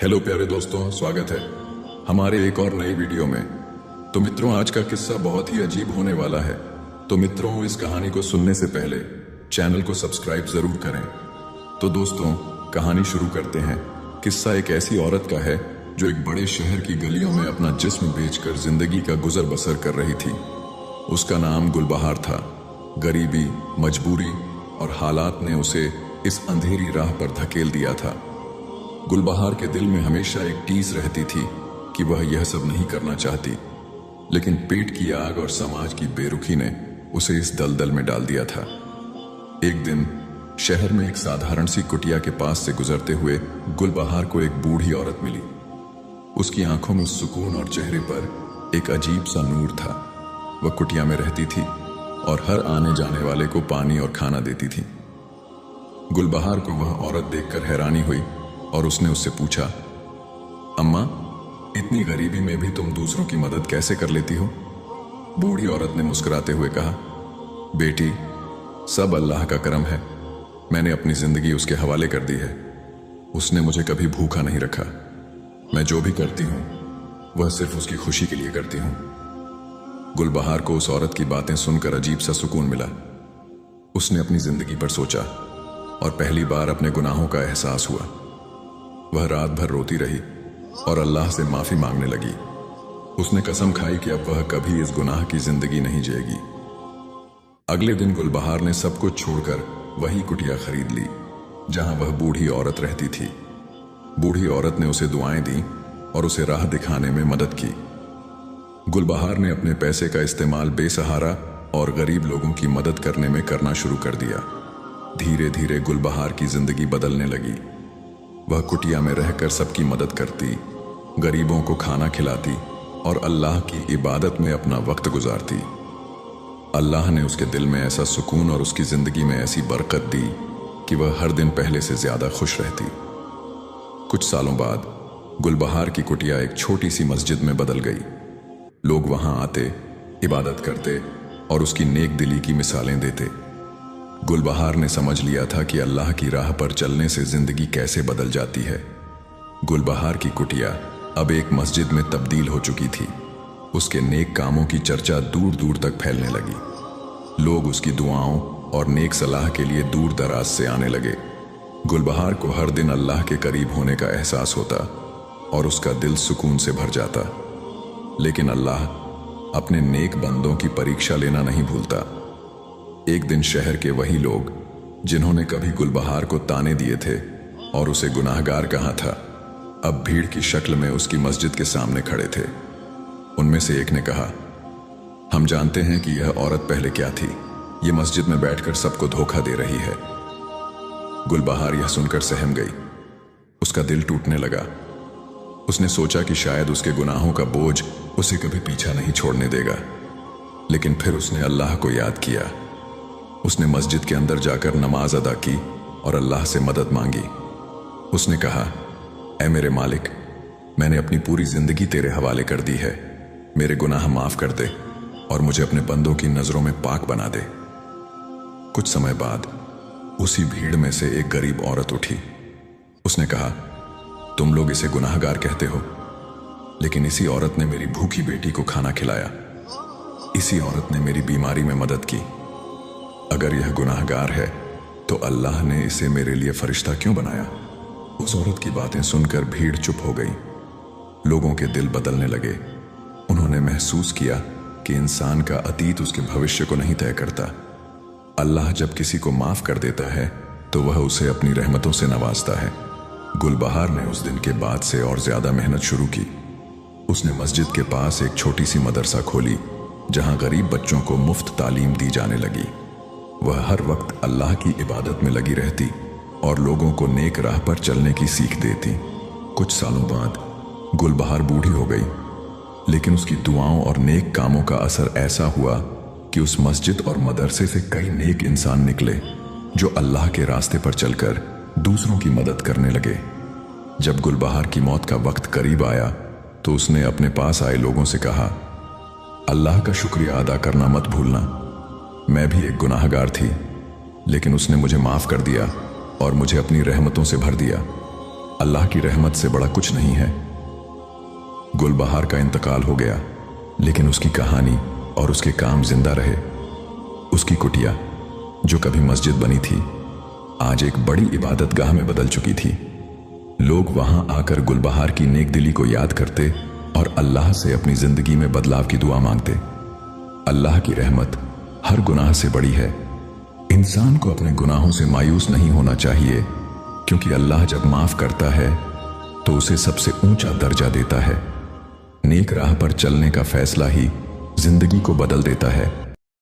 Hello प्यारे दोस्तों, स्वागत है हमारे एक और नई वीडियो में। तो मित्रों, आज का किस्सा बहुत ही अजीब होने वाला है। तो मित्रों, इस कहानी को सुनने से पहले चैनल को सब्सक्राइब जरूर करें। तो दोस्तों, कहानी शुरू करते हैं। किस्सा एक ऐसी औरत का है जो एक बड़े शहर की गलियों में अपना जिस्म बेचकर जिंदगी का गुजर बसर कर रही थी। उसका नाम गुलबहार था। गरीबी, मजबूरी और हालात ने उसे इस अंधेरी राह पर धकेल दिया था। गुलबहार के दिल में हमेशा एक टीस रहती थी कि वह यह सब नहीं करना चाहती, लेकिन पेट की आग और समाज की बेरुखी ने उसे इस दलदल में डाल दिया था। एक दिन शहर में एक साधारण सी कुटिया के पास से गुजरते हुए गुलबहार को एक बूढ़ी औरत मिली। उसकी आंखों में सुकून और चेहरे पर एक अजीब सा नूर था। वह कुटिया में रहती थी और हर आने जाने वाले को पानी और खाना देती थी। गुलबहार को वह औरत देखकर हैरानी हुई और उसने उससे पूछा, अम्मा, इतनी गरीबी में भी तुम दूसरों की मदद कैसे कर लेती हो? बूढ़ी औरत ने मुस्कुराते हुए कहा, बेटी, सब अल्लाह का करम है। मैंने अपनी जिंदगी उसके हवाले कर दी है। उसने मुझे कभी भूखा नहीं रखा। मैं जो भी करती हूं वह सिर्फ उसकी खुशी के लिए करती हूं। गुलबहार को उस औरत की बातें सुनकर अजीब सा सुकून मिला। उसने अपनी जिंदगी पर सोचा और पहली बार अपने गुनाहों का एहसास हुआ। वह रात भर रोती रही और अल्लाह से माफी मांगने लगी। उसने कसम खाई कि अब वह कभी इस गुनाह की जिंदगी नहीं जिएगी। अगले दिन गुलबहार ने सब कुछ छोड़कर वही कुटिया खरीद ली जहां वह बूढ़ी औरत रहती थी। बूढ़ी औरत ने उसे दुआएं दी और उसे राह दिखाने में मदद की। गुलबहार ने अपने पैसे का इस्तेमाल बेसहारा और गरीब लोगों की मदद करने में करना शुरू कर दिया। धीरे धीरे गुलबहार की जिंदगी बदलने लगी। वह कुटिया में रहकर सबकी मदद करती, गरीबों को खाना खिलाती और अल्लाह की इबादत में अपना वक्त गुजारती। अल्लाह ने उसके दिल में ऐसा सुकून और उसकी जिंदगी में ऐसी बरकत दी कि वह हर दिन पहले से ज्यादा खुश रहती। कुछ सालों बाद गुलबहार की कुटिया एक छोटी सी मस्जिद में बदल गई। लोग वहां आते, इबादत करते और उसकी नेक दिली की मिसालें देते। गुलबहार ने समझ लिया था कि अल्लाह की राह पर चलने से जिंदगी कैसे बदल जाती है। गुलबहार की कुटिया अब एक मस्जिद में तब्दील हो चुकी थी। उसके नेक कामों की चर्चा दूर दूर तक फैलने लगी। लोग उसकी दुआओं और नेक सलाह के लिए दूर दराज से आने लगे। गुलबहार को हर दिन अल्लाह के करीब होने का एहसास होता और उसका दिल सुकून से भर जाता। लेकिन अल्लाह अपने नेक बंदों की परीक्षा लेना नहीं भूलता। एक दिन शहर के वही लोग जिन्होंने कभी गुलबहार को ताने दिए थे और उसे गुनाहगार कहा था, अब भीड़ की शक्ल में उसकी मस्जिद के सामने खड़े थे। उनमें से एक ने कहा, हम जानते हैं कि यह औरत पहले क्या थी। ये मस्जिद में बैठकर सबको धोखा दे रही है। गुलबहार यह सुनकर सहम गई। उसका दिल टूटने लगा। उसने सोचा कि शायद उसके गुनाहों का बोझ उसे कभी पीछा नहीं छोड़ने देगा। लेकिन फिर उसने अल्लाह को याद किया। उसने मस्जिद के अंदर जाकर नमाज अदा की और अल्लाह से मदद मांगी। उसने कहा, ऐ मेरे मालिक, मैंने अपनी पूरी जिंदगी तेरे हवाले कर दी है। मेरे गुनाह माफ कर दे और मुझे अपने बंदों की नजरों में पाक बना दे। कुछ समय बाद उसी भीड़ में से एक गरीब औरत उठी। उसने कहा, तुम लोग इसे गुनाहगार कहते हो, लेकिन इसी औरत ने मेरी भूखी बेटी को खाना खिलाया। इसी औरत ने मेरी बीमारी में मदद की। अगर यह गुनाहगार है तो अल्लाह ने इसे मेरे लिए फरिश्ता क्यों बनाया? उस औरत की बातें सुनकर भीड़ चुप हो गई। लोगों के दिल बदलने लगे। उन्होंने महसूस किया कि इंसान का अतीत उसके भविष्य को नहीं तय करता। अल्लाह जब किसी को माफ कर देता है तो वह उसे अपनी रहमतों से नवाजता है। गुलबहार ने उस दिन के बाद से और ज्यादा मेहनत शुरू की। उसने मस्जिद के पास एक छोटी सी मदरसा खोली जहां गरीब बच्चों को मुफ्त तालीम दी जाने लगी। वह हर वक्त अल्लाह की इबादत में लगी रहती और लोगों को नेक राह पर चलने की सीख देती। कुछ सालों बाद गुलबहार बूढ़ी हो गई, लेकिन उसकी दुआओं और नेक कामों का असर ऐसा हुआ कि उस मस्जिद और मदरसे से कई नेक इंसान निकले जो अल्लाह के रास्ते पर चलकर दूसरों की मदद करने लगे। जब गुलबहार की मौत का वक्त करीब आया तो उसने अपने पास आए लोगों से कहा, अल्लाह का शुक्रिया अदा करना मत भूलना। मैं भी एक गुनाहगार थी, लेकिन उसने मुझे माफ कर दिया और मुझे अपनी रहमतों से भर दिया। अल्लाह की रहमत से बड़ा कुछ नहीं है। गुलबहार का इंतकाल हो गया, लेकिन उसकी कहानी और उसके काम जिंदा रहे। उसकी कुटिया, जो कभी मस्जिद बनी थी, आज एक बड़ी इबादतगाह में बदल चुकी थी। लोग वहां आकर गुलबहार की नेक दिली को याद करते और अल्लाह से अपनी जिंदगी में बदलाव की दुआ मांगते। अल्लाह की रहमत हर गुनाह से बड़ी है। इंसान को अपने गुनाहों से मायूस नहीं होना चाहिए, क्योंकि अल्लाह जब माफ करता है तो उसे सबसे ऊंचा दर्जा देता है। नेक राह पर चलने का फैसला ही जिंदगी को बदल देता है।